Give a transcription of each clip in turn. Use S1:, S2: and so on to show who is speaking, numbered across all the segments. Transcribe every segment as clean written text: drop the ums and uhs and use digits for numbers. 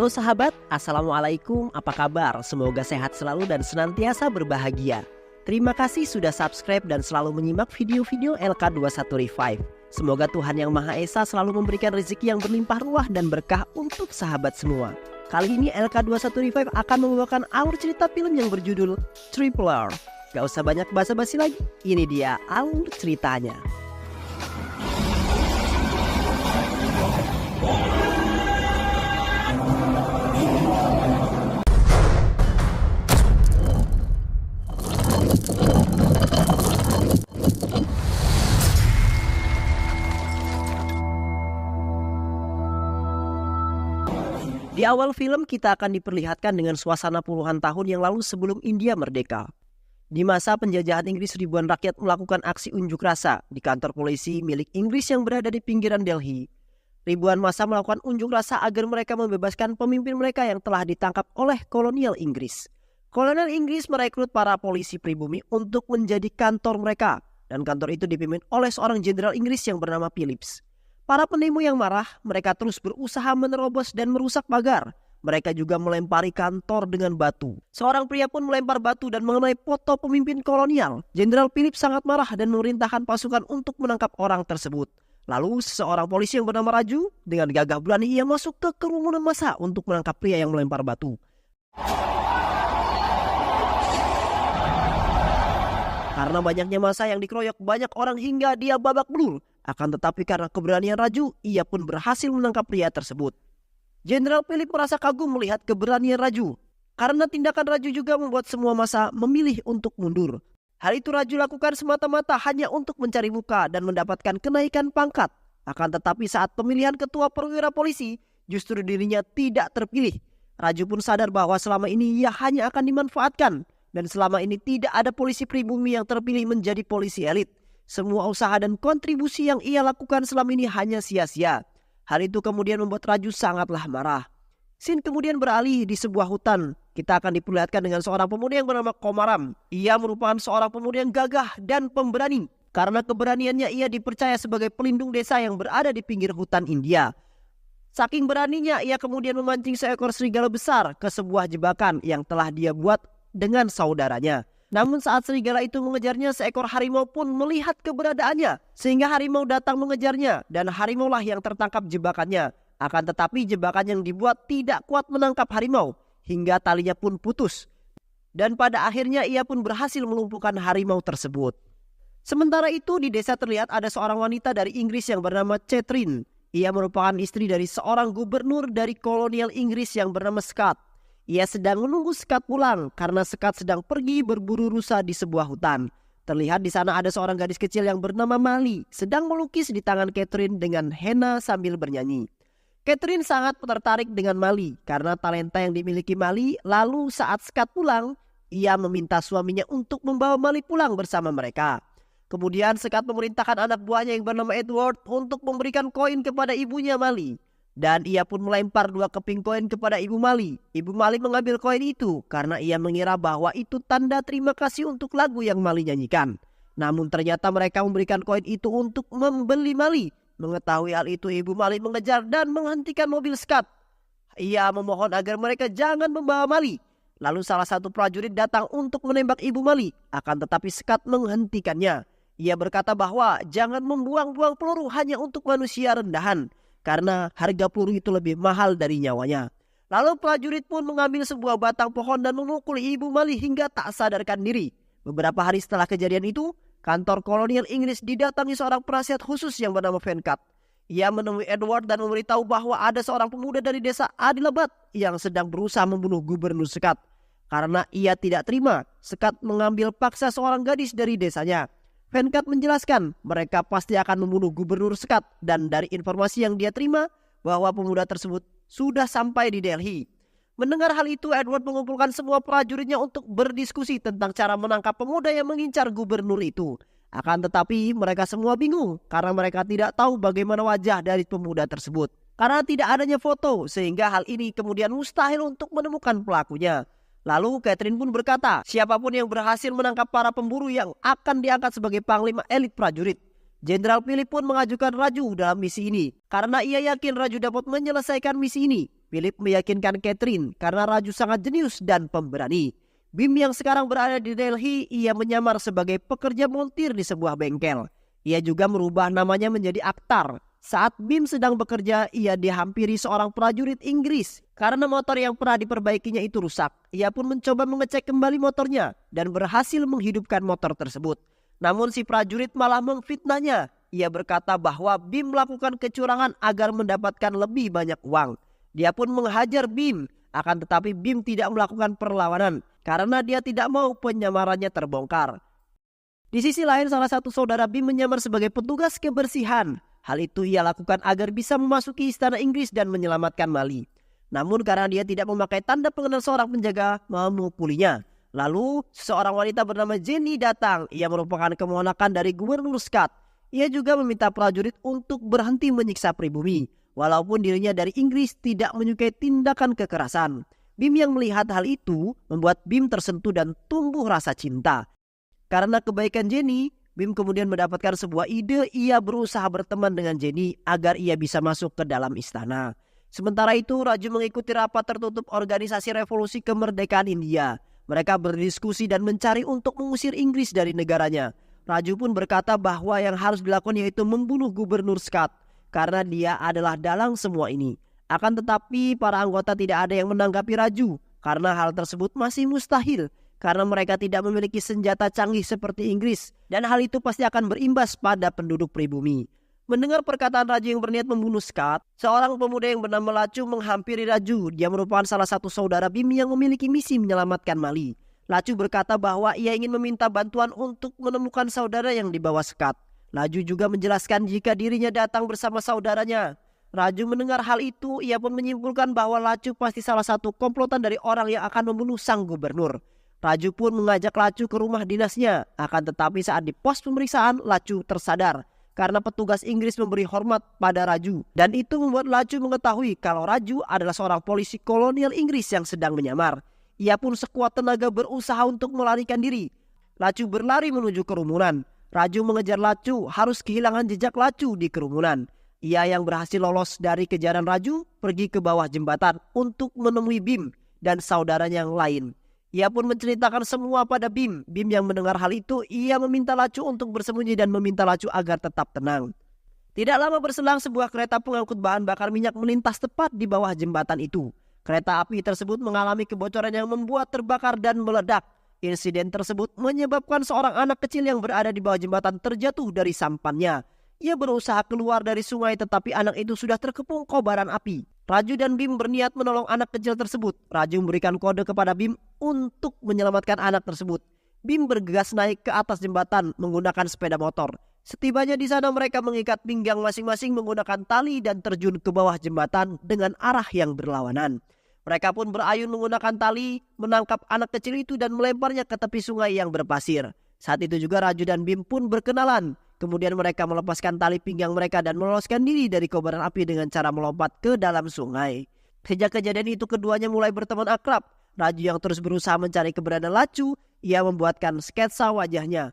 S1: Halo sahabat, Assalamualaikum, apa kabar? Semoga sehat selalu dan senantiasa berbahagia. Terima kasih sudah subscribe dan selalu menyimak video-video LK21 Revive. Semoga Tuhan Yang Maha Esa selalu memberikan rezeki yang berlimpah ruah dan berkah untuk sahabat semua. Kali ini LK21 Revive akan membawakan alur cerita film yang berjudul Triple R. Gak usah banyak basa-basi lagi, ini dia alur ceritanya. Di awal film kita akan diperlihatkan dengan suasana puluhan tahun yang lalu sebelum India merdeka. Di masa penjajahan Inggris, ribuan rakyat melakukan aksi unjuk rasa di kantor polisi milik Inggris yang berada di pinggiran Delhi. Ribuan massa melakukan unjuk rasa agar mereka membebaskan pemimpin mereka yang telah ditangkap oleh kolonial Inggris. Kolonial Inggris merekrut para polisi pribumi untuk menjadi kantor mereka, dan kantor itu dipimpin oleh seorang jenderal Inggris yang bernama Phillips. Para pendemo yang marah, mereka terus berusaha menerobos dan merusak pagar. Mereka juga melempari kantor dengan batu. Seorang pria pun melempar batu dan mengenai foto pemimpin kolonial. Jenderal Phillips sangat marah dan memerintahkan pasukan untuk menangkap orang tersebut. Lalu seorang polisi yang bernama Raju, dengan gagah berani ia masuk ke kerumunan massa untuk menangkap pria yang melempar batu. Karena banyaknya massa yang dikeroyok banyak orang hingga dia babak belur. Akan tetapi karena keberanian Raju, ia pun berhasil menangkap pria tersebut. Jenderal Philip merasa kagum melihat keberanian Raju. Karena tindakan Raju juga membuat semua massa memilih untuk mundur. Hal itu Raju lakukan semata-mata hanya untuk mencari muka dan mendapatkan kenaikan pangkat. Akan tetapi saat pemilihan ketua perwira polisi, justru dirinya tidak terpilih. Raju pun sadar bahwa selama ini ia hanya akan dimanfaatkan. Dan selama ini tidak ada polisi pribumi yang terpilih menjadi polisi elit. Semua usaha dan kontribusi yang ia lakukan selama ini hanya sia-sia. Hal itu kemudian membuat Raju sangatlah marah. Scene kemudian beralih di sebuah hutan. Kita akan diperlihatkan dengan seorang pemuda yang bernama Komaram. Ia merupakan seorang pemuda yang gagah dan pemberani. Karena keberaniannya ia dipercaya sebagai pelindung desa yang berada di pinggir hutan India. Saking beraninya ia kemudian memancing seekor serigala besar ke sebuah jebakan yang telah dia buat dengan saudaranya. Namun saat serigala itu mengejarnya, seekor harimau pun melihat keberadaannya. Sehingga harimau datang mengejarnya dan harimaulah yang tertangkap jebakannya. Akan tetapi jebakan yang dibuat tidak kuat menangkap harimau. Hingga talinya pun putus. Dan pada akhirnya ia pun berhasil melumpuhkan harimau tersebut. Sementara itu di desa terlihat ada seorang wanita dari Inggris yang bernama Catherine. Ia merupakan istri dari seorang gubernur dari kolonial Inggris yang bernama Scott. Ia sedang menunggu Scott pulang karena Scott sedang pergi berburu rusa di sebuah hutan. Terlihat di sana ada seorang gadis kecil yang bernama Mali sedang melukis di tangan Catherine dengan henna sambil bernyanyi. Catherine sangat tertarik dengan Mali karena talenta yang dimiliki Mali. Lalu saat Scott pulang, ia meminta suaminya untuk membawa Mali pulang bersama mereka. Kemudian Scott memerintahkan anak buahnya yang bernama Edward untuk memberikan koin kepada ibunya Mali. Dan ia pun melempar 2 keping koin kepada Ibu Mali. Ibu Mali mengambil koin itu karena ia mengira bahwa itu tanda terima kasih untuk lagu yang Mali nyanyikan. Namun ternyata mereka memberikan koin itu untuk membeli Mali. Mengetahui hal itu Ibu Mali mengejar dan menghentikan mobil Scott. Ia memohon agar mereka jangan membawa Mali. Lalu salah satu prajurit datang untuk menembak Ibu Mali. Akan tetapi Scott menghentikannya. Ia berkata bahwa jangan membuang-buang peluru hanya untuk manusia rendahan. Karena harga peluru itu lebih mahal dari nyawanya. Lalu prajurit pun mengambil sebuah batang pohon dan memukul Ibu Mali hingga tak sadarkan diri. Beberapa hari setelah kejadian itu, kantor kolonial Inggris didatangi seorang penasihat khusus yang bernama Venkat. Ia menemui Edward dan memberitahu bahwa ada seorang pemuda dari desa Adilabad yang sedang berusaha membunuh gubernur Scott. Karena ia tidak terima, Scott mengambil paksa seorang gadis dari desanya. Venkat menjelaskan mereka pasti akan membunuh gubernur Scott dan dari informasi yang dia terima bahwa pemuda tersebut sudah sampai di Delhi. Mendengar hal itu Edward mengumpulkan semua prajuritnya untuk berdiskusi tentang cara menangkap pemuda yang mengincar gubernur itu. Akan tetapi mereka semua bingung karena mereka tidak tahu bagaimana wajah dari pemuda tersebut. Karena tidak adanya foto sehingga hal ini kemudian mustahil untuk menemukan pelakunya. Lalu Catherine pun berkata, siapapun yang berhasil menangkap para pemburu yang akan diangkat sebagai panglima elit prajurit. Jenderal Philip pun mengajukan Raju dalam misi ini. Karena ia yakin Raju dapat menyelesaikan misi ini. Philip meyakinkan Catherine karena Raju sangat jenius dan pemberani. Bim yang sekarang berada di Delhi, ia menyamar sebagai pekerja montir di sebuah bengkel. Ia juga merubah namanya menjadi Akhtar. Saat Bim sedang bekerja, ia dihampiri seorang prajurit Inggris. Karena motor yang pernah diperbaikinya itu rusak, ia pun mencoba mengecek kembali motornya dan berhasil menghidupkan motor tersebut. Namun si prajurit malah memfitnahnya. Ia berkata bahwa Bim melakukan kecurangan agar mendapatkan lebih banyak uang. Dia pun menghajar Bim, akan tetapi Bim tidak melakukan perlawanan karena dia tidak mau penyamarannya terbongkar. Di sisi lain, salah satu saudara Bim menyamar sebagai petugas kebersihan. Hal itu ia lakukan agar bisa memasuki istana Inggris dan menyelamatkan Mali. Namun karena dia tidak memakai tanda pengenal seorang penjaga, memukulinya. Lalu seorang wanita bernama Jenny datang. Ia merupakan keponakan dari Gubernur Scott. Ia juga meminta prajurit untuk berhenti menyiksa pribumi. Walaupun dirinya dari Inggris tidak menyukai tindakan kekerasan. Bim yang melihat hal itu membuat Bim tersentuh dan tumbuh rasa cinta. Karena kebaikan Jenny, Bim kemudian mendapatkan sebuah ide. Ia berusaha berteman dengan Jenny agar ia bisa masuk ke dalam istana. Sementara itu, Raju mengikuti rapat tertutup Organisasi Revolusi Kemerdekaan India. Mereka berdiskusi dan mencari untuk mengusir Inggris dari negaranya. Raju pun berkata bahwa yang harus dilakukan yaitu membunuh Gubernur Scott karena dia adalah dalang semua ini. Akan tetapi para anggota tidak ada yang menanggapi Raju karena hal tersebut masih mustahil karena mereka tidak memiliki senjata canggih seperti Inggris dan hal itu pasti akan berimbas pada penduduk pribumi. Mendengar perkataan Raju yang berniat membunuh Scott, seorang pemuda yang bernama Lacu menghampiri Raju. Dia merupakan salah satu saudara Bim yang memiliki misi menyelamatkan Mali. Lacu berkata bahwa ia ingin meminta bantuan untuk menemukan saudara yang dibawa Scott. Raju juga menjelaskan jika dirinya datang bersama saudaranya. Raju mendengar hal itu, ia pun menyimpulkan bahwa Lacu pasti salah satu komplotan dari orang yang akan membunuh sang gubernur. Raju pun mengajak Lacu ke rumah dinasnya. Akan tetapi saat di pos pemeriksaan, Lacu tersadar karena petugas Inggris memberi hormat pada Raju. Dan itu membuat Lacu mengetahui kalau Raju adalah seorang polisi kolonial Inggris yang sedang menyamar. Ia pun sekuat tenaga berusaha untuk melarikan diri. Lacu berlari menuju kerumunan. Raju mengejar Lacu, harus kehilangan jejak Lacu di kerumunan. Ia yang berhasil lolos dari kejaran Raju pergi ke bawah jembatan untuk menemui Bim dan saudaranya yang lain. Ia pun menceritakan semua pada Bim. Bim yang mendengar hal itu, ia meminta Lacu untuk bersembunyi dan meminta Lacu agar tetap tenang. Tidak lama berselang, sebuah kereta pengangkut bahan bakar minyak melintas tepat di bawah jembatan itu. Kereta api tersebut mengalami kebocoran yang membuat terbakar dan meledak. Insiden tersebut menyebabkan seorang anak kecil yang berada di bawah jembatan terjatuh dari sampannya. Ia berusaha keluar dari sungai tetapi anak itu sudah terkepung kobaran api. Raju dan Bim berniat menolong anak kecil tersebut. Raju memberikan kode kepada Bim untuk menyelamatkan anak tersebut. Bim bergegas naik ke atas jembatan menggunakan sepeda motor. Setibanya di sana mereka mengikat pinggang masing-masing menggunakan tali dan terjun ke bawah jembatan dengan arah yang berlawanan. Mereka pun berayun menggunakan tali, menangkap anak kecil itu dan melemparnya ke tepi sungai yang berpasir. Saat itu juga Raju dan Bim pun berkenalan. Kemudian mereka melepaskan tali pinggang mereka dan meloloskan diri dari kobaran api dengan cara melompat ke dalam sungai. Sejak kejadian itu keduanya mulai berteman akrab. Raju yang terus berusaha mencari keberadaan Lacu, ia membuatkan sketsa wajahnya.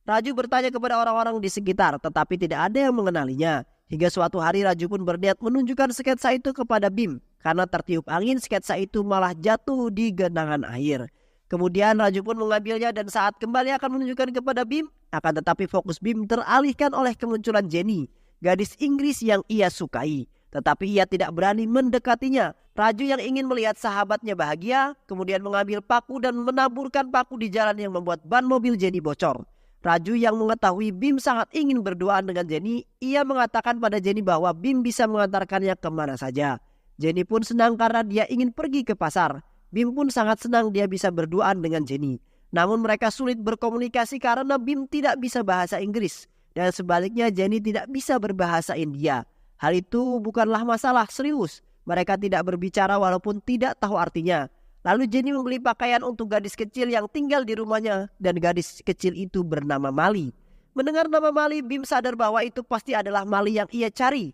S1: Raju bertanya kepada orang-orang di sekitar tetapi tidak ada yang mengenalinya. Hingga suatu hari Raju pun berniat menunjukkan sketsa itu kepada Bim. Karena tertiup angin sketsa itu malah jatuh di genangan air. Kemudian Raju pun mengambilnya dan saat kembali akan menunjukkan kepada Bim. Akan tetapi fokus Bim teralihkan oleh kemunculan Jenny, gadis Inggris yang ia sukai. Tetapi ia tidak berani mendekatinya. Raju yang ingin melihat sahabatnya bahagia, kemudian mengambil paku dan menaburkan paku di jalan yang membuat ban mobil Jenny bocor. Raju yang mengetahui Bim sangat ingin berduaan dengan Jenny, ia mengatakan pada Jenny bahwa Bim bisa mengantarkannya kemana saja. Jenny pun senang karena dia ingin pergi ke pasar. Bim pun sangat senang dia bisa berduaan dengan Jenny. Namun mereka sulit berkomunikasi karena Bim tidak bisa bahasa Inggris. Dan sebaliknya Jenny tidak bisa berbahasa India. Hal itu bukanlah masalah serius. Mereka tidak berbicara walaupun tidak tahu artinya. Lalu Jenny membeli pakaian untuk gadis kecil yang tinggal di rumahnya. Dan gadis kecil itu bernama Mali. Mendengar nama Mali, Bim sadar bahwa itu pasti adalah Mali yang ia cari.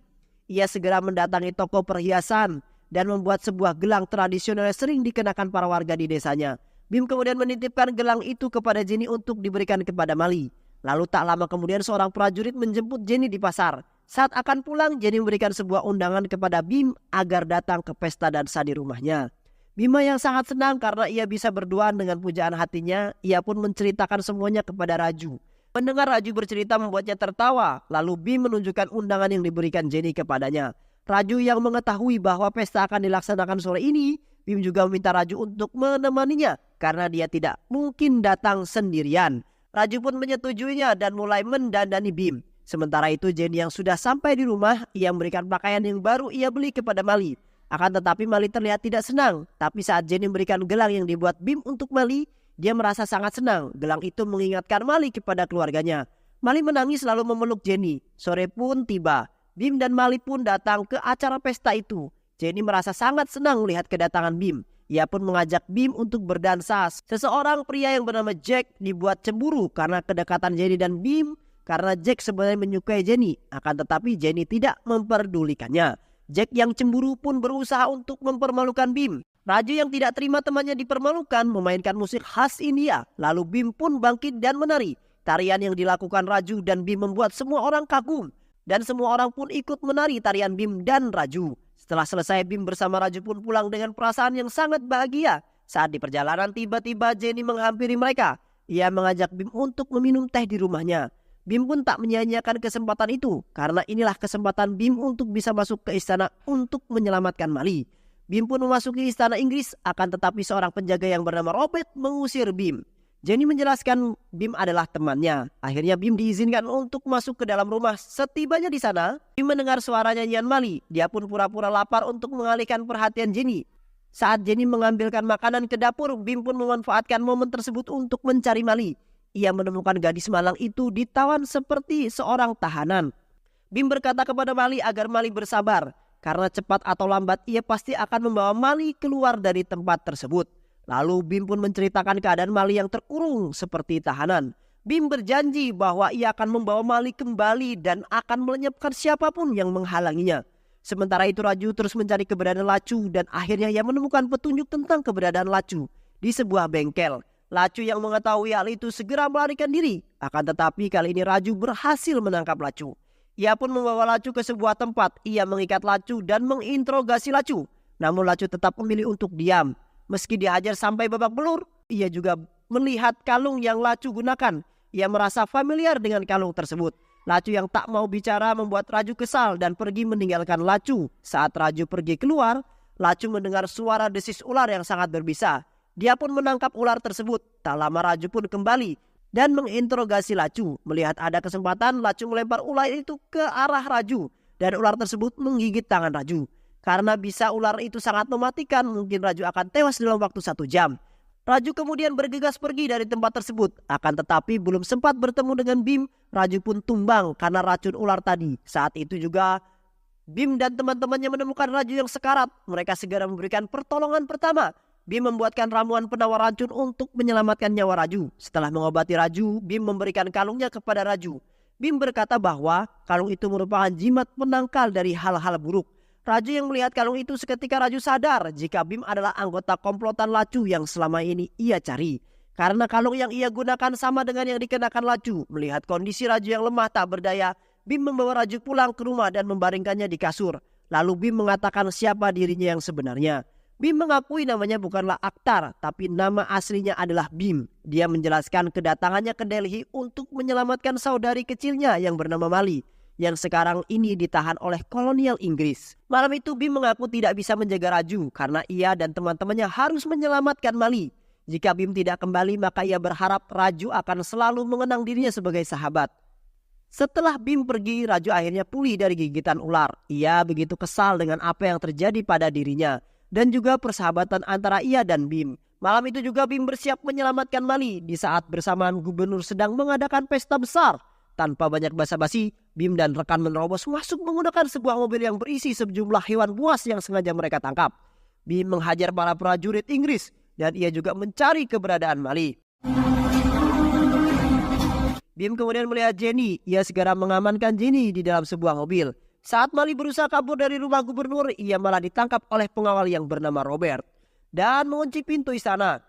S1: Ia segera mendatangi toko perhiasan dan membuat sebuah gelang tradisional yang sering dikenakan para warga di desanya. Bim kemudian menitipkan gelang itu kepada Jenny untuk diberikan kepada Mali. Lalu tak lama kemudian seorang prajurit menjemput Jenny di pasar. Saat akan pulang, Jenny memberikan sebuah undangan kepada Bim agar datang ke pesta dansa di rumahnya. Bima yang sangat senang karena ia bisa berduaan dengan pujaan hatinya, ia pun menceritakan semuanya kepada Raju. Mendengar Raju bercerita membuatnya tertawa, lalu Bim menunjukkan undangan yang diberikan Jenny kepadanya. Raju yang mengetahui bahwa pesta akan dilaksanakan sore ini, Bim juga meminta Raju untuk menemaninya karena dia tidak mungkin datang sendirian. Raju pun menyetujuinya dan mulai mendandani Bim. Sementara itu Jenny yang sudah sampai di rumah, ia memberikan pakaian yang baru ia beli kepada Mali. Akan tetapi Mali terlihat tidak senang. Tapi saat Jenny memberikan gelang yang dibuat Bim untuk Mali, dia merasa sangat senang. Gelang itu mengingatkan Mali kepada keluarganya. Mali menangis lalu memeluk Jenny. Sore pun tiba. Bim dan Mali pun datang ke acara pesta itu. Jenny merasa sangat senang melihat kedatangan Bim. Ia pun mengajak Bim untuk berdansa. Seseorang pria yang bernama Jack dibuat cemburu karena kedekatan Jenny dan Bim. Karena Jack sebenarnya menyukai Jenny. Akan tetapi Jenny tidak memperdulikannya. Jack yang cemburu pun berusaha untuk mempermalukan Bim. Raju yang tidak terima temannya dipermalukan memainkan musik khas India. Lalu Bim pun bangkit dan menari. Tarian yang dilakukan Raju dan Bim membuat semua orang kagum. Dan semua orang pun ikut menari tarian Bim dan Raju. Setelah selesai, Bim bersama Raju pun pulang dengan perasaan yang sangat bahagia. Saat di perjalanan tiba-tiba Jenny menghampiri mereka. Ia mengajak Bim untuk meminum teh di rumahnya. Bim pun tak menyia-nyiakan kesempatan itu karena inilah kesempatan Bim untuk bisa masuk ke istana untuk menyelamatkan Mali. Bim pun memasuki istana Inggris, akan tetapi seorang penjaga yang bernama Robert mengusir Bim. Jenny menjelaskan Bim adalah temannya. Akhirnya Bim diizinkan untuk masuk ke dalam rumah. Setibanya di sana, Bim mendengar suara nyanyian Mali. Dia pun pura-pura lapar untuk mengalihkan perhatian Jenny. Saat Jenny mengambilkan makanan ke dapur, Bim pun memanfaatkan momen tersebut untuk mencari Mali. Ia menemukan gadis malang itu ditawan seperti seorang tahanan. Bim berkata kepada Mali agar Mali bersabar. Karena cepat atau lambat ia pasti akan membawa Mali keluar dari tempat tersebut. Lalu Bim pun menceritakan keadaan Mali yang terkurung seperti tahanan. Bim berjanji bahwa ia akan membawa Mali kembali dan akan melenyapkan siapapun yang menghalanginya. Sementara itu Raju terus mencari keberadaan Lacu dan akhirnya ia menemukan petunjuk tentang keberadaan Lacu di sebuah bengkel. Lacu yang mengetahui hal itu segera melarikan diri. Akan tetapi kali ini Raju berhasil menangkap Lacu. Ia pun membawa Lacu ke sebuah tempat. Ia mengikat Lacu dan menginterogasi Lacu. Namun Lacu tetap memilih untuk diam. Meski dihajar sampai babak belur, ia juga melihat kalung yang Lacu gunakan. Ia merasa familiar dengan kalung tersebut. Lacu yang tak mau bicara membuat Raju kesal dan pergi meninggalkan Lacu. Saat Raju pergi keluar, Lacu mendengar suara desis ular yang sangat berbisa. Dia pun menangkap ular tersebut. Tak lama Raju pun kembali dan menginterogasi Lacu. Melihat ada kesempatan, Lacu melempar ular itu ke arah Raju. Dan ular tersebut menggigit tangan Raju. Karena bisa ular itu sangat mematikan, mungkin Raju akan tewas dalam waktu 1 jam. Raju kemudian bergegas pergi dari tempat tersebut. Akan tetapi belum sempat bertemu dengan Bim, Raju pun tumbang karena racun ular tadi. Saat itu juga Bim dan teman-temannya menemukan Raju yang sekarat. Mereka segera memberikan pertolongan pertama. Bim membuatkan ramuan penawar racun untuk menyelamatkan nyawa Raju. Setelah mengobati Raju, Bim memberikan kalungnya kepada Raju. Bim berkata bahwa kalung itu merupakan jimat penangkal dari hal-hal buruk. Raju yang melihat kalung itu seketika Raju sadar jika Bim adalah anggota komplotan Lacu yang selama ini ia cari. Karena kalung yang ia gunakan sama dengan yang dikenakan Lacu. Melihat kondisi Raju yang lemah tak berdaya, Bim membawa Raju pulang ke rumah dan membaringkannya di kasur. Lalu Bim mengatakan siapa dirinya yang sebenarnya. Bim mengakui namanya bukanlah Akhtar, tapi nama aslinya adalah Bim. Dia menjelaskan kedatangannya ke Delhi untuk menyelamatkan saudari kecilnya yang bernama Mali, yang sekarang ini ditahan oleh kolonial Inggris. Malam itu Bim mengaku tidak bisa menjaga Raju karena ia dan teman-temannya harus menyelamatkan Mali. Jika Bim tidak kembali maka ia berharap Raju akan selalu mengenang dirinya sebagai sahabat. Setelah Bim pergi, Raju akhirnya pulih dari gigitan ular. Ia begitu kesal dengan apa yang terjadi pada dirinya dan juga persahabatan antara ia dan Bim. Malam itu juga Bim bersiap menyelamatkan Mali di saat bersamaan gubernur sedang mengadakan pesta besar. Tanpa banyak basa-basi, Bim dan rekan menerobos masuk menggunakan sebuah mobil yang berisi sejumlah hewan buas yang sengaja mereka tangkap. Bim menghajar para prajurit Inggris dan ia juga mencari keberadaan Mali. Bim kemudian melihat Jenny. Ia segera mengamankan Jenny di dalam sebuah mobil. Saat Mali berusaha kabur dari rumah gubernur, ia malah ditangkap oleh pengawal yang bernama Robert dan mengunci pintu istana.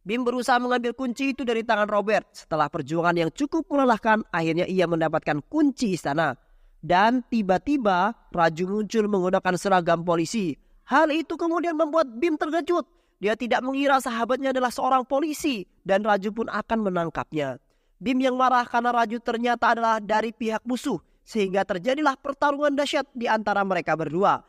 S1: Bim berusaha mengambil kunci itu dari tangan Robert. Setelah perjuangan yang cukup melelahkan, akhirnya ia mendapatkan kunci istana. Dan tiba-tiba Raju muncul menggunakan seragam polisi. Hal itu kemudian membuat Bim terkejut. Dia tidak mengira sahabatnya adalah seorang polisi dan Raju pun akan menangkapnya. Bim yang marah karena Raju ternyata adalah dari pihak musuh, sehingga terjadilah pertarungan dahsyat di antara mereka berdua.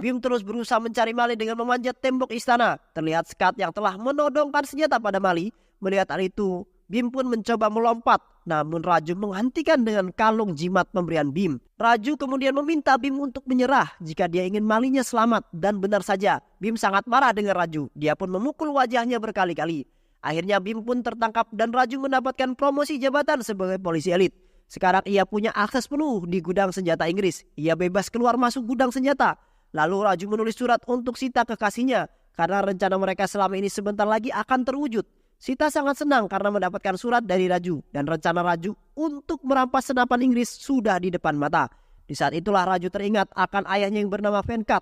S1: Bim terus berusaha mencari Mali dengan memanjat tembok istana. Terlihat Scott yang telah menodongkan senjata pada Mali. Melihat hal itu, Bim pun mencoba melompat. Namun Raju menghentikan dengan kalung jimat pemberian Bim. Raju kemudian meminta Bim untuk menyerah jika dia ingin Malinya selamat. Dan benar saja, Bim sangat marah dengan Raju. Dia pun memukul wajahnya berkali-kali. Akhirnya Bim pun tertangkap dan Raju mendapatkan promosi jabatan sebagai polisi elit. Sekarang ia punya akses penuh di gudang senjata Inggris. Ia bebas keluar masuk gudang senjata. Lalu Raju menulis surat untuk Sita kekasihnya karena rencana mereka selama ini sebentar lagi akan terwujud. Sita sangat senang karena mendapatkan surat dari Raju dan rencana Raju untuk merampas senapan Inggris sudah di depan mata. Di saat itulah Raju teringat akan ayahnya yang bernama Venkat.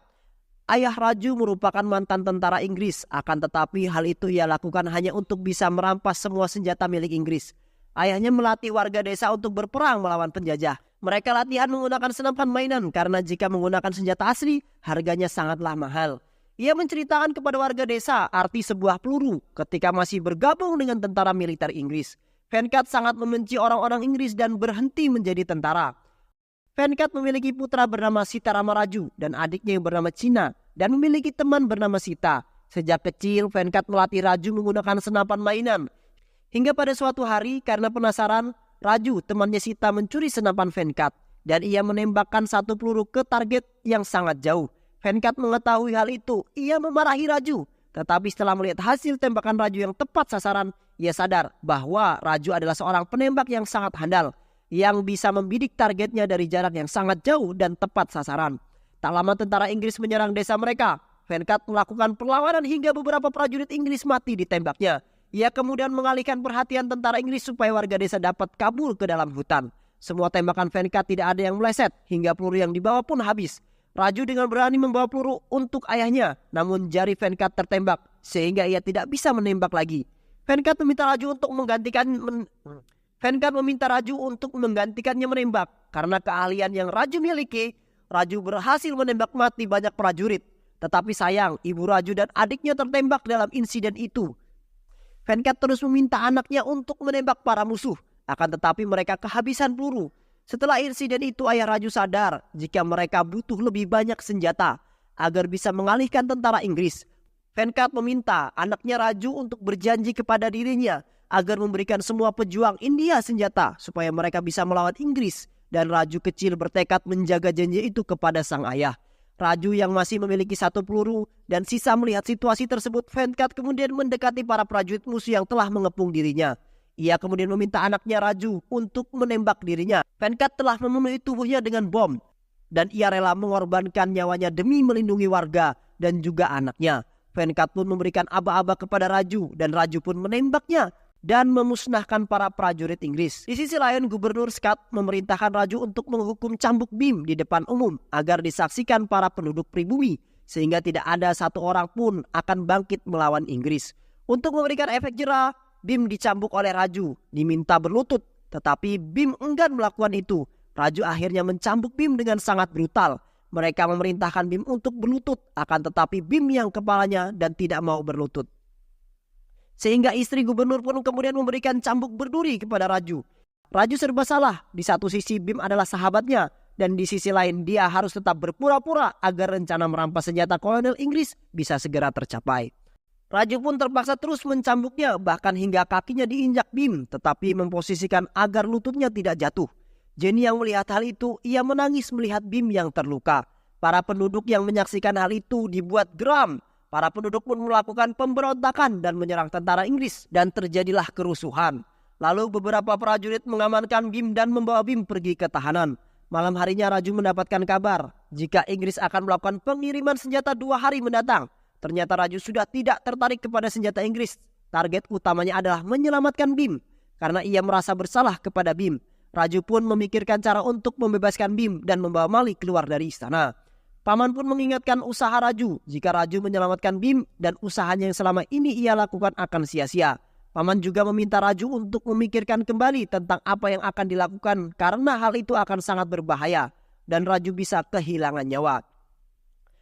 S1: Ayah Raju merupakan mantan tentara Inggris, akan tetapi hal itu ia lakukan hanya untuk bisa merampas semua senjata milik Inggris. Ayahnya melatih warga desa untuk berperang melawan penjajah. Mereka latihan menggunakan senapan mainan karena jika menggunakan senjata asli, harganya sangatlah mahal. Ia menceritakan kepada warga desa arti sebuah peluru ketika masih bergabung dengan tentara militer Inggris. Venkat sangat membenci orang-orang Inggris dan berhenti menjadi tentara. Venkat memiliki putra bernama Sita Ramaraju dan adiknya yang bernama Cina dan memiliki teman bernama Sita. Sejak kecil, Venkat melatih Raju menggunakan senapan mainan. Hingga pada suatu hari karena penasaran, Raju, temannya Sita, mencuri senapan Venkat dan ia menembakkan satu peluru ke target yang sangat jauh. Venkat mengetahui hal itu, ia memarahi Raju. Tetapi setelah melihat hasil tembakan Raju yang tepat sasaran, ia sadar bahwa Raju adalah seorang penembak yang sangat handal, yang bisa membidik targetnya dari jarak yang sangat jauh dan tepat sasaran. Tak lama tentara Inggris menyerang desa mereka. Venkat melakukan perlawanan hingga beberapa prajurit Inggris mati ditembaknya. Ia kemudian mengalihkan perhatian tentara Inggris supaya warga desa dapat kabur ke dalam hutan. Semua tembakan Venkat tidak ada yang meleset hingga peluru yang dibawa pun habis. Raju dengan berani membawa peluru untuk ayahnya, namun jari Venkat tertembak sehingga ia tidak bisa menembak lagi. Venkat meminta Raju untuk menggantikannya menembak. Karena keahlian yang Raju miliki, Raju berhasil menembak mati banyak prajurit. Tetapi sayang, ibu Raju dan adiknya tertembak dalam insiden itu. Venkat terus meminta anaknya untuk menembak para musuh. Akan tetapi mereka kehabisan peluru. Setelah insiden itu ayah Raju sadar jika mereka butuh lebih banyak senjata agar bisa mengalihkan tentara Inggris. Venkat meminta anaknya Raju untuk berjanji kepada dirinya agar memberikan semua pejuang India senjata supaya mereka bisa melawan Inggris. Dan Raju kecil bertekad menjaga janji itu kepada sang ayah. Raju yang masih memiliki satu peluru dan sisa melihat situasi tersebut, Venkat kemudian mendekati para prajurit musuh yang telah mengepung dirinya. Ia kemudian meminta anaknya Raju untuk menembak dirinya. Venkat telah memenuhi tubuhnya dengan bom dan ia rela mengorbankan nyawanya demi melindungi warga dan juga anaknya. Venkat pun memberikan aba-aba kepada Raju dan Raju pun menembaknya dan memusnahkan para prajurit Inggris. Di sisi lain, Gubernur Scott memerintahkan Raju untuk menghukum cambuk Bim di depan umum agar disaksikan para penduduk pribumi sehingga tidak ada satu orang pun akan bangkit melawan Inggris. Untuk memberikan efek jera, Bim dicambuk oleh Raju, diminta berlutut, tetapi Bim enggan melakukan itu. Raju akhirnya mencambuk Bim dengan sangat brutal. Mereka memerintahkan Bim untuk berlutut, akan tetapi Bim yang kepalanya dan tidak mau berlutut. Sehingga istri gubernur pun kemudian memberikan cambuk berduri kepada Raju. Raju serba salah. Di satu sisi Bim adalah sahabatnya, dan di sisi lain dia harus tetap berpura-pura agar rencana merampas senjata kolonel Inggris bisa segera tercapai. Raju pun terpaksa terus mencambuknya, bahkan hingga kakinya diinjak Bim, tetapi memposisikan agar lututnya tidak jatuh. Jenny yang melihat hal itu, ia menangis melihat Bim yang terluka. Para penduduk yang menyaksikan hal itu dibuat geram. Para penduduk pun melakukan pemberontakan dan menyerang tentara Inggris dan terjadilah kerusuhan. Lalu beberapa prajurit mengamankan Bim dan membawa Bim pergi ke tahanan. Malam harinya Raju mendapatkan kabar jika Inggris akan melakukan pengiriman senjata 2 hari mendatang. Ternyata Raju sudah tidak tertarik kepada senjata Inggris. Target utamanya adalah menyelamatkan Bim. Karena ia merasa bersalah kepada Bim, Raju pun memikirkan cara untuk membebaskan Bim dan membawa Mali keluar dari istana. Paman pun mengingatkan usaha Raju jika Raju menyelamatkan Bim dan usahanya yang selama ini ia lakukan akan sia-sia. Paman juga meminta Raju untuk memikirkan kembali tentang apa yang akan dilakukan karena hal itu akan sangat berbahaya dan Raju bisa kehilangan nyawa.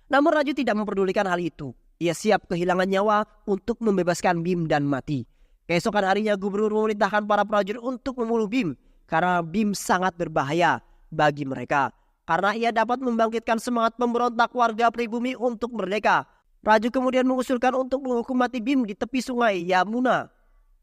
S1: Namun Raju tidak memperdulikan hal itu. Ia siap kehilangan nyawa untuk membebaskan Bim dan mati. Keesokan harinya gubernur memerintahkan para prajurit untuk membunuh Bim karena Bim sangat berbahaya bagi mereka. Karena ia dapat membangkitkan semangat pemberontak warga pribumi untuk merdeka. Raju kemudian mengusulkan untuk menghukum mati Bim di tepi sungai Yamuna.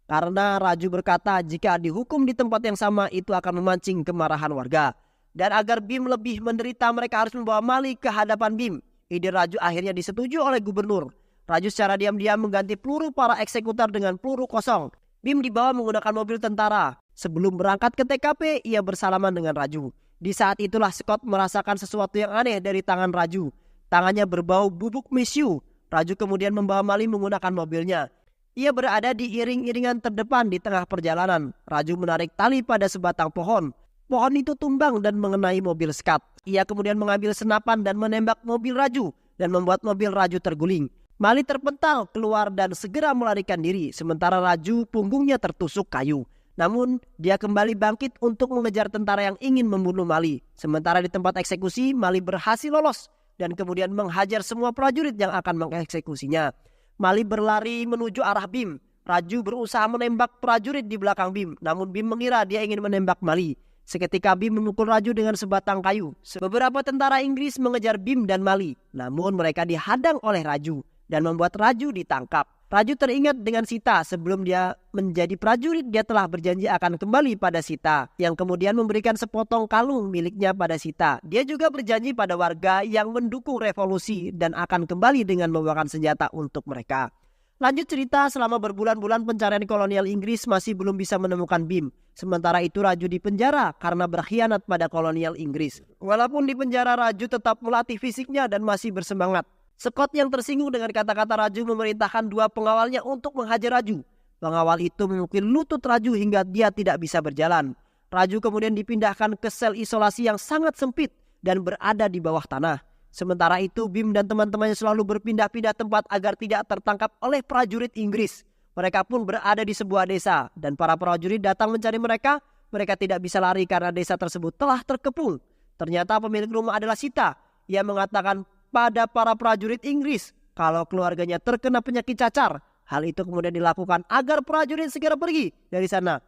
S1: Karena Raju berkata jika dihukum di tempat yang sama itu akan memancing kemarahan warga. Dan agar Bim lebih menderita mereka harus membawa Mali ke hadapan Bim. Ide Raju akhirnya disetujui oleh gubernur. Raju secara diam-diam mengganti peluru para eksekutor dengan peluru kosong. Bim dibawa menggunakan mobil tentara. Sebelum berangkat ke TKP, ia bersalaman dengan Raju. Di saat itulah Scott merasakan sesuatu yang aneh dari tangan Raju. Tangannya berbau bubuk mesiu. Raju kemudian membawa Mali menggunakan mobilnya. Ia berada di iring-iringan terdepan di tengah perjalanan. Raju menarik tali pada sebatang pohon. Pohon itu tumbang dan mengenai mobil Scott. Ia kemudian mengambil senapan dan menembak mobil Raju dan membuat mobil Raju terguling. Mali terpental keluar dan segera melarikan diri. Sementara Raju punggungnya tertusuk kayu. Namun dia kembali bangkit untuk mengejar tentara yang ingin membunuh Mali. Sementara di tempat eksekusi Mali berhasil lolos dan kemudian menghajar semua prajurit yang akan mengeksekusinya. Mali berlari menuju arah Bim. Raju berusaha menembak prajurit di belakang Bim. Namun Bim mengira dia ingin menembak Mali. Seketika Bim memukul Raju dengan sebatang kayu. Beberapa tentara Inggris mengejar Bim dan Mali. Namun mereka dihadang oleh Raju dan membuat Raju ditangkap. Raju teringat dengan Sita. Sebelum dia menjadi prajurit, dia telah berjanji akan kembali pada Sita, yang kemudian memberikan sepotong kalung miliknya pada Sita. Dia juga berjanji pada warga yang mendukung revolusi dan akan kembali dengan membawakan senjata untuk mereka. Lanjut cerita, selama berbulan-bulan pencarian kolonial Inggris masih belum bisa menemukan Bim. Sementara itu Raju dipenjara karena berkhianat pada kolonial Inggris. Walaupun di penjara, Raju tetap melatih fisiknya dan masih bersemangat. Scott yang tersinggung dengan kata-kata Raju memerintahkan dua pengawalnya untuk menghajar Raju. Pengawal itu memukul lutut Raju hingga dia tidak bisa berjalan. Raju kemudian dipindahkan ke sel isolasi yang sangat sempit dan berada di bawah tanah. Sementara itu Bim dan teman-temannya selalu berpindah-pindah tempat agar tidak tertangkap oleh prajurit Inggris. Mereka pun berada di sebuah desa dan para prajurit datang mencari mereka. Mereka tidak bisa lari karena desa tersebut telah terkepung. Ternyata pemilik rumah adalah Sita. Ia mengatakan pada para prajurit Inggris kalau keluarganya terkena penyakit cacar. Hal itu kemudian dilakukan agar prajurit segera pergi dari sana.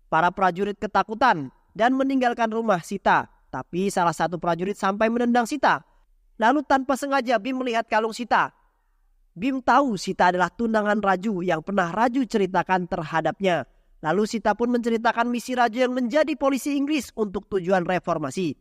S1: Para prajurit ketakutan dan meninggalkan rumah Sita. Tapi salah satu prajurit sampai menendang Sita. Lalu tanpa sengaja Bim melihat kalung Sita. Bim tahu Sita adalah tunangan Raju yang pernah Raju ceritakan terhadapnya. Lalu Sita pun menceritakan misi Raju yang menjadi polisi Inggris untuk tujuan reformasi.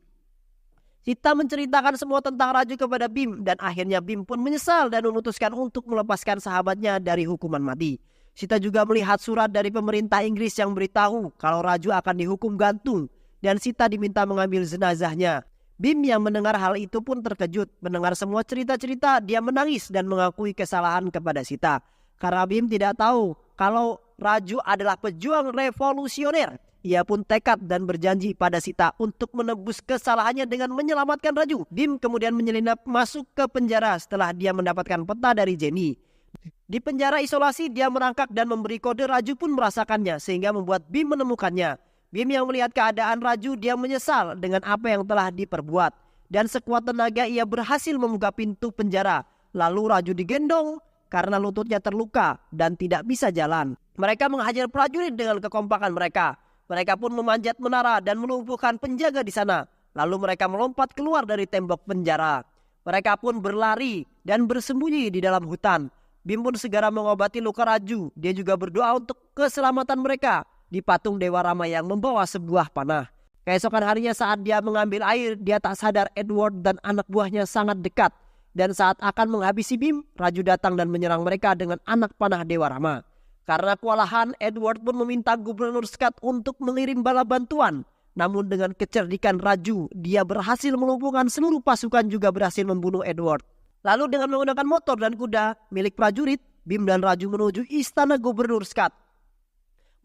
S1: Sita menceritakan semua tentang Raju kepada Bim dan akhirnya Bim pun menyesal dan memutuskan untuk melepaskan sahabatnya dari hukuman mati. Sita juga melihat surat dari pemerintah Inggris yang beritahu kalau Raju akan dihukum gantung dan Sita diminta mengambil jenazahnya. Bim yang mendengar hal itu pun terkejut. Mendengar semua cerita-cerita, dia menangis dan mengakui kesalahan kepada Sita. Karena Bim tidak tahu kalau Raju adalah pejuang revolusioner. Ia pun tekad dan berjanji pada Sita untuk menebus kesalahannya dengan menyelamatkan Raju. Bim kemudian menyelinap masuk ke penjara setelah dia mendapatkan peta dari Jenny. Di penjara isolasi dia merangkak dan memberi kode. Raju pun merasakannya sehingga membuat Bim menemukannya. Bim yang melihat keadaan Raju, dia menyesal dengan apa yang telah diperbuat. Dan sekuat tenaga ia berhasil membuka pintu penjara. Lalu Raju digendong karena lututnya terluka dan tidak bisa jalan. Mereka menghajar prajurit dengan kekompakan mereka. Mereka pun memanjat menara dan melumpuhkan penjaga di sana. Lalu mereka melompat keluar dari tembok penjara. Mereka pun berlari dan bersembunyi di dalam hutan. Bim pun segera mengobati luka Raju. Dia juga berdoa untuk keselamatan mereka di patung Dewa Rama yang membawa sebuah panah. Keesokan harinya saat dia mengambil air, dia tak sadar Edward dan anak buahnya sangat dekat. Dan saat akan menghabisi Bim, Raju datang dan menyerang mereka dengan anak panah Dewa Rama. Karena kewalahan, Edward pun meminta Gubernur Scott untuk mengirim bala bantuan. Namun dengan kecerdikan Raju, dia berhasil melumpuhkan seluruh pasukan juga berhasil membunuh Edward. Lalu dengan menggunakan motor dan kuda milik prajurit, Bim dan Raju menuju istana Gubernur Scott.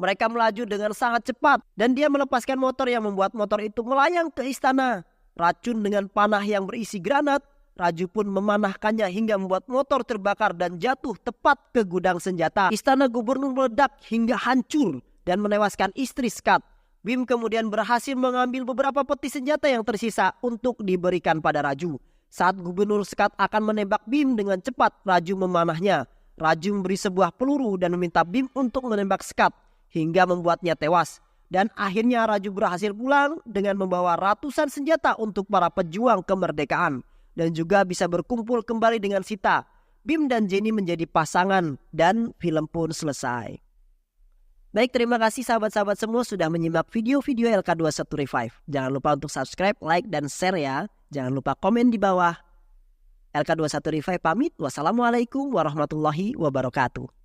S1: Mereka melaju dengan sangat cepat dan dia melepaskan motor yang membuat motor itu melayang ke istana. Racun dengan panah yang berisi granat Raju pun memanahkannya hingga membuat motor terbakar dan jatuh tepat ke gudang senjata. Istana gubernur meledak hingga hancur dan menewaskan istri Scott. Bim kemudian berhasil mengambil beberapa peti senjata yang tersisa untuk diberikan pada Raju. Saat gubernur Scott akan menembak Bim dengan cepat, Raju memanahnya. Raju memberi sebuah peluru dan meminta Bim untuk menembak Scott hingga membuatnya tewas. Dan akhirnya Raju berhasil pulang dengan membawa ratusan senjata untuk para pejuang kemerdekaan. Dan juga bisa berkumpul kembali dengan Sita. Bim dan Jenny menjadi pasangan dan film pun selesai. Baik, terima kasih sahabat-sahabat semua sudah menyimak video-video LK21 Revive. Jangan lupa untuk subscribe, like, dan share ya. Jangan lupa komen di bawah. LK21 Revive pamit. Wassalamualaikum warahmatullahi wabarakatuh.